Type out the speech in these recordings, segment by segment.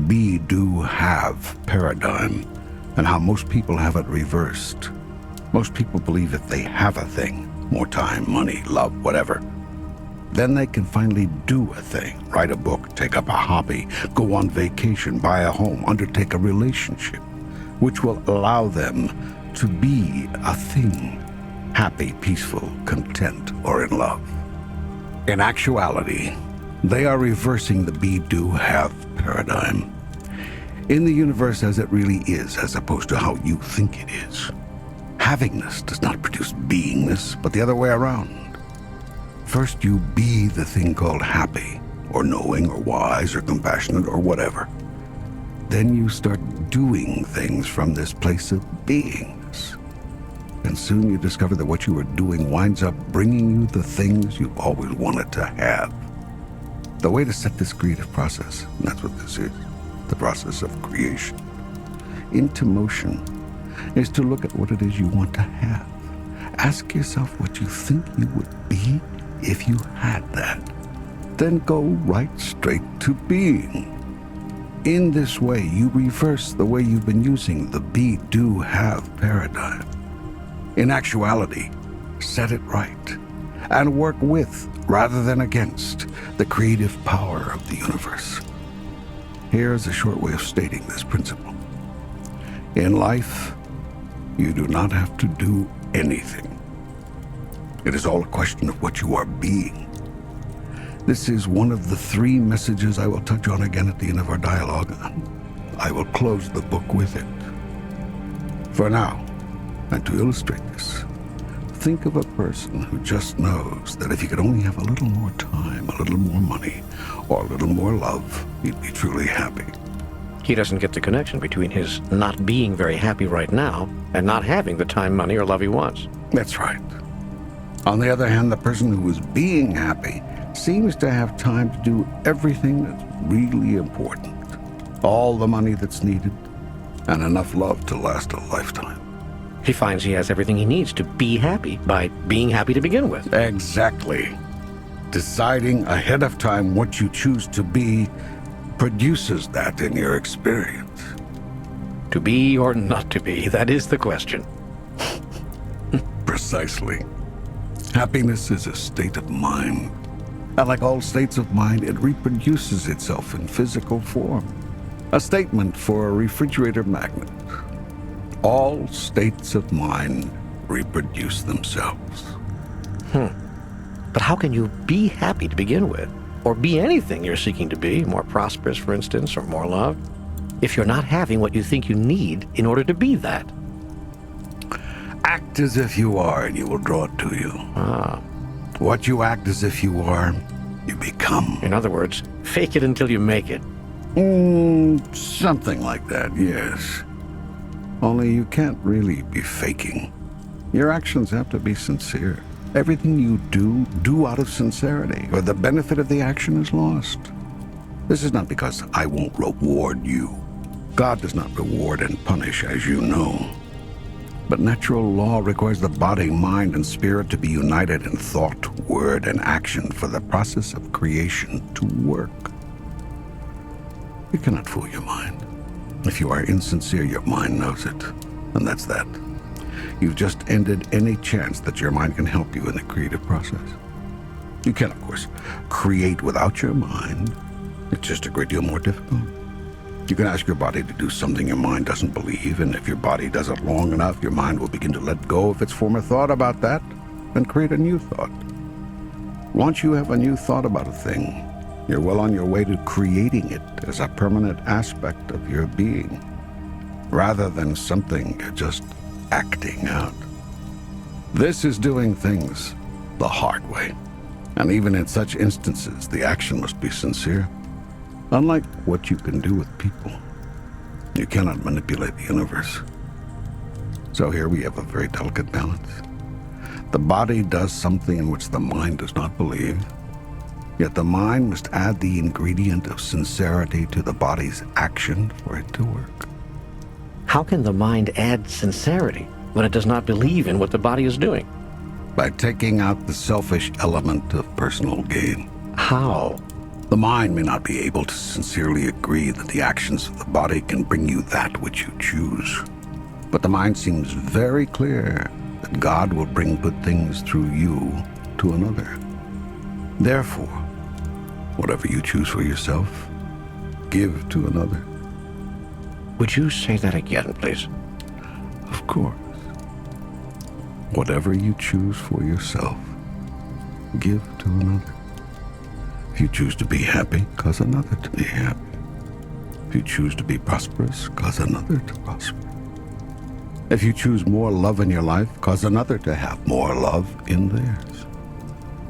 be, do, have paradigm and how most people have it reversed. Most people believe if they have a thing, more time, money, love, whatever, then they can finally do a thing, write a book, take up a hobby, go on vacation, buy a home, undertake a relationship, which will allow them to be a thing, happy, peaceful, content, or in love. In actuality, they are reversing the be, do, have paradigm in the universe as it really is, as opposed to how you think it is. Havingness does not produce beingness, but the other way around. First you be the thing called happy, or knowing, or wise, or compassionate, or whatever. Then you start doing things from this place of beingness. And soon you discover that what you are doing winds up bringing you the things you've always wanted to have. The way to set this creative process, and that's what this is, the process of creation, into motion, is to look at what it is you want to have. Ask yourself what you think you would be if you had that. Then go right straight to being. In this way, you reverse the way you've been using the be, do, have paradigm. In actuality, set it right and work with, rather than against, the creative power of the universe. Here's a short way of stating this principle. In life, you do not have to do anything. It is all a question of what you are being. This is one of the 3 messages I will touch on again at the end of our dialogue. I will close the book with it. For now, and to illustrate this, think of a person who just knows that if he could only have a little more time, a little more money, or a little more love, he'd be truly happy. He doesn't get the connection between his not being very happy right now and not having the time, money, or love he wants. That's right. On the other hand, the person who is being happy seems to have time to do everything that's really important. All the money that's needed, and enough love to last a lifetime. He finds he has everything he needs to be happy by being happy to begin with. Exactly. Deciding ahead of time what you choose to be produces that in your experience. To be or not to be, that is the question. Precisely. Happiness is a state of mind. And like all states of mind, it reproduces itself in physical form. A statement for a refrigerator magnet. All states of mind reproduce themselves. But how can you be happy to begin with? Or be anything you're seeking to be, more prosperous, for instance, or more loved, if you're not having what you think you need in order to be that? Act as if you are, and you will draw it to you. What you act as if you are, you become. In other words, fake it until you make it. Something like that, yes. Only you can't really be faking. Your actions have to be sincere. Everything you do out of sincerity, or the benefit of the action is lost. This is not because I won't reward you. God does not reward and punish, as you know. But natural law requires the body, mind, and spirit to be united in thought, word, and action for the process of creation to work. You cannot fool your mind. If you are insincere, your mind knows it. And that's that. You've just ended any chance that your mind can help you in the creative process. You can, of course, create without your mind. It's just a great deal more difficult. You can ask your body to do something your mind doesn't believe, and if your body does it long enough, your mind will begin to let go of its former thought about that and create a new thought. Once you have a new thought about a thing, you're well on your way to creating it as a permanent aspect of your being, rather than something you're just acting out. This is doing things the hard way, and even in such instances, the action must be sincere. Unlike what you can do with people, you cannot manipulate the universe. So here we have a very delicate balance. The body does something in which the mind does not believe, yet the mind must add the ingredient of sincerity to the body's action for it to work. How can the mind add sincerity when it does not believe in what the body is doing? By taking out the selfish element of personal gain. How? The mind may not be able to sincerely agree that the actions of the body can bring you that which you choose. But the mind seems very clear that God will bring good things through you to another. Therefore, whatever you choose for yourself, give to another. Would you say that again, please? Of course. Whatever you choose for yourself, give to another. If you choose to be happy, cause another to be happy. If you choose to be prosperous, cause another to prosper. If you choose more love in your life, cause another to have more love in theirs.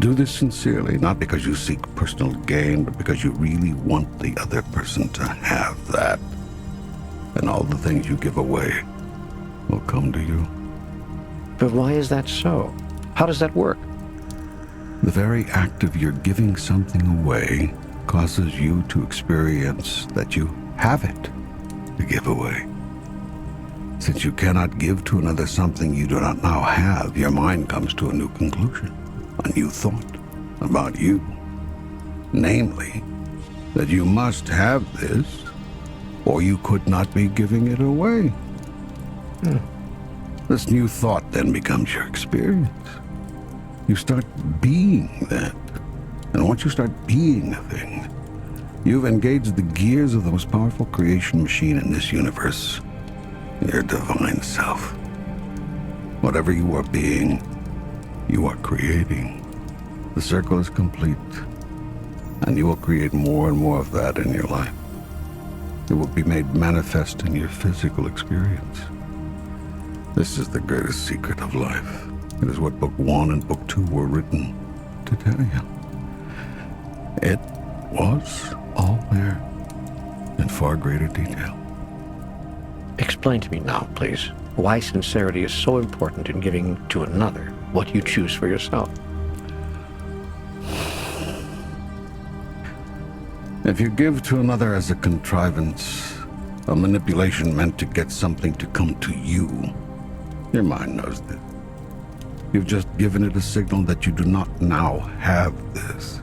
Do this sincerely, not because you seek personal gain, but because you really want the other person to have that. And all the things you give away will come to you. But why is that so? How does that work? The very act of your giving something away causes you to experience that you have it to give away. Since you cannot give to another something you do not now have, your mind comes to a new conclusion, a new thought about you. Namely, that you must have this, or you could not be giving it away. This new thought then becomes your experience. You start being that. And once you start being a thing, you've engaged the gears of the most powerful creation machine in this universe, your divine self. Whatever you are being, you are creating. The circle is complete, and you will create more and more of that in your life. It will be made manifest in your physical experience. This is the greatest secret of life. It is what Book 1 and Book 2 were written to tell you. It was all there in far greater detail. Explain to me now, please, why sincerity is so important in giving to another what you choose for yourself. If you give to another as a contrivance, a manipulation meant to get something to come to you, your mind knows this. You've just given it a signal that you do not now have this.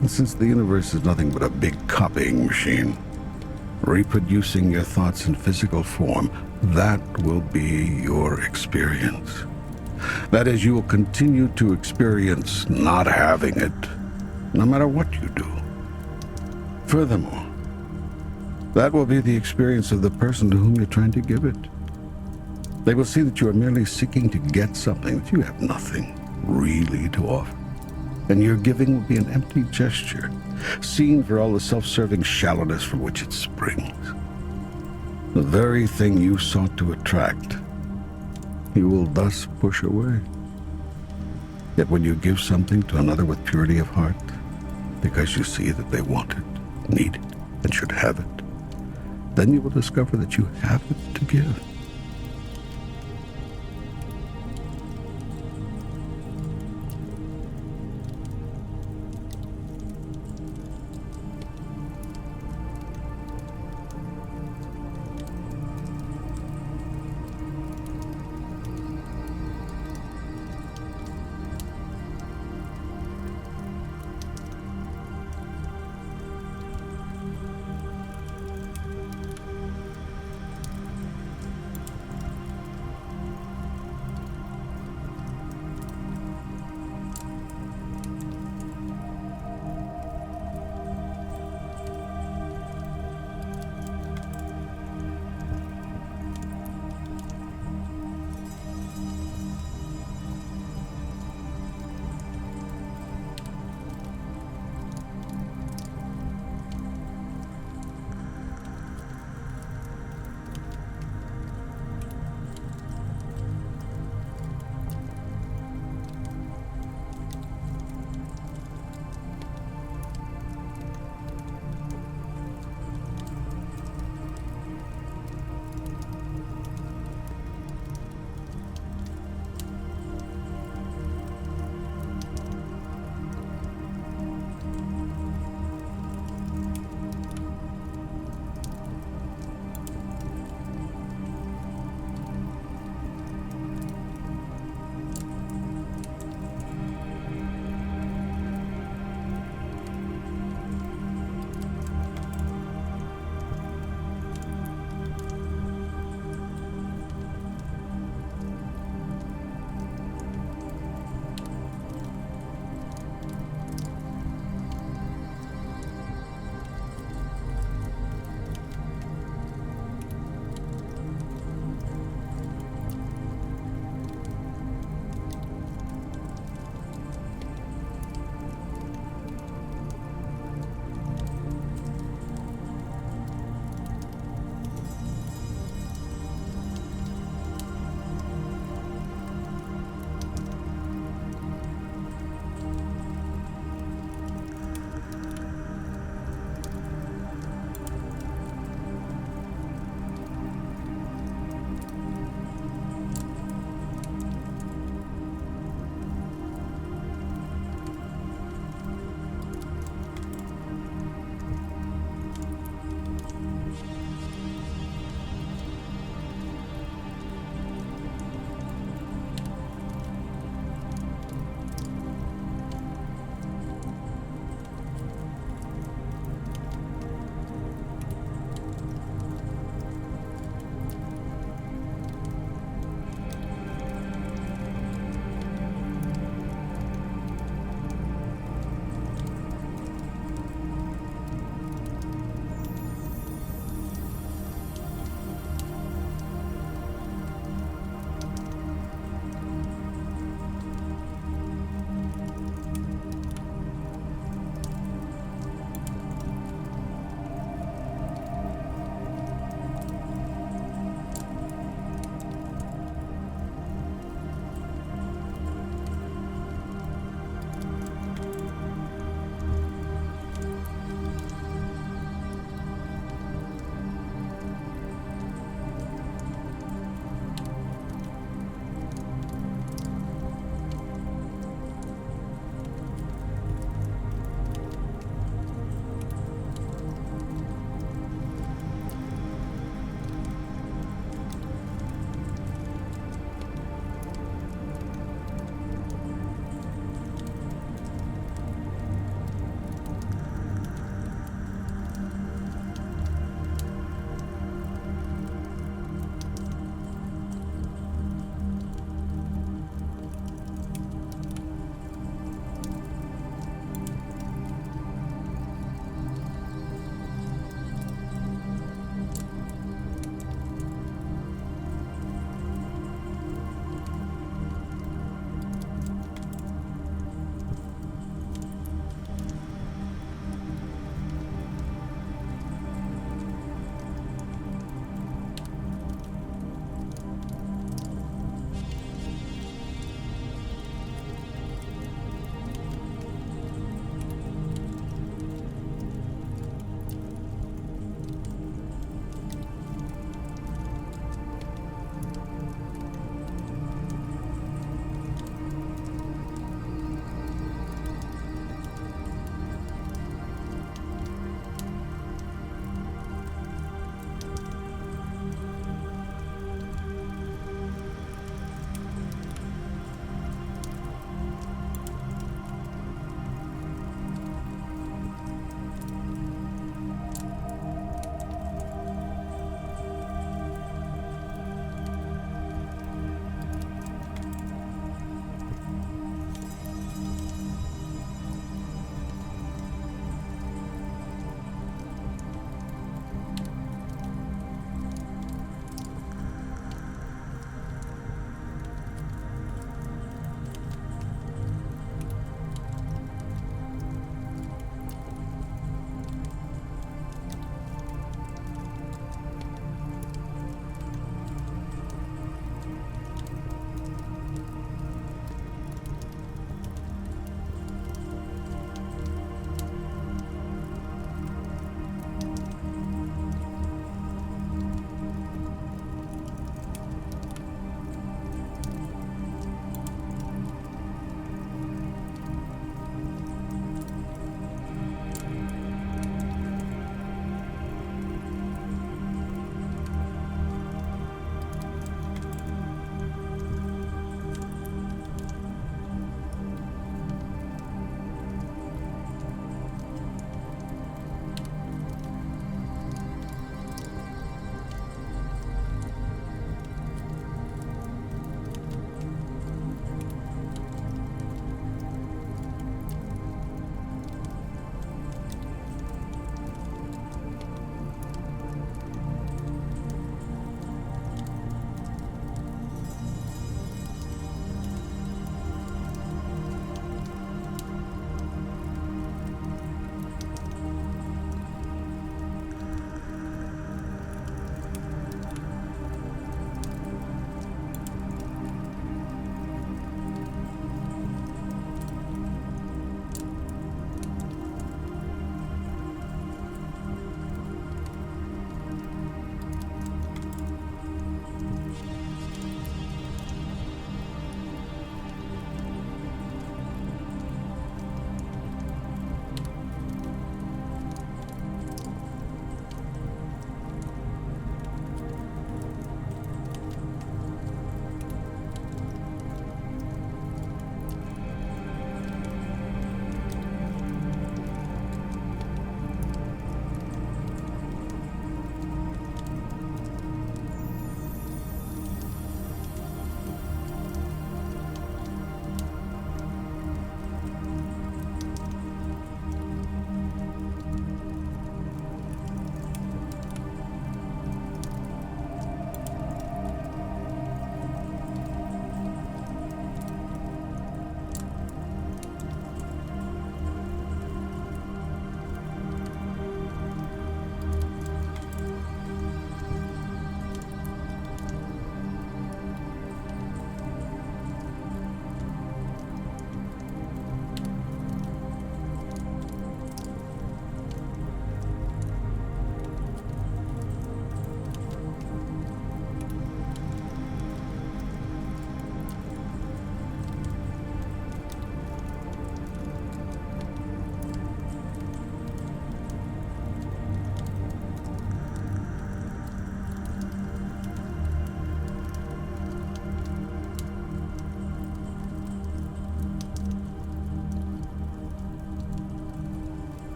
And since the universe is nothing but a big copying machine, reproducing your thoughts in physical form, that will be your experience. That is, you will continue to experience not having it, no matter what you do. Furthermore, that will be the experience of the person to whom you're trying to give it. They will see that you are merely seeking to get something, that you have nothing really to offer. And your giving will be an empty gesture, seen for all the self-serving shallowness from which it springs. The very thing you sought to attract, you will thus push away. Yet when you give something to another with purity of heart, because you see that they want it, need it, and should have it, then you will discover that you have it to give.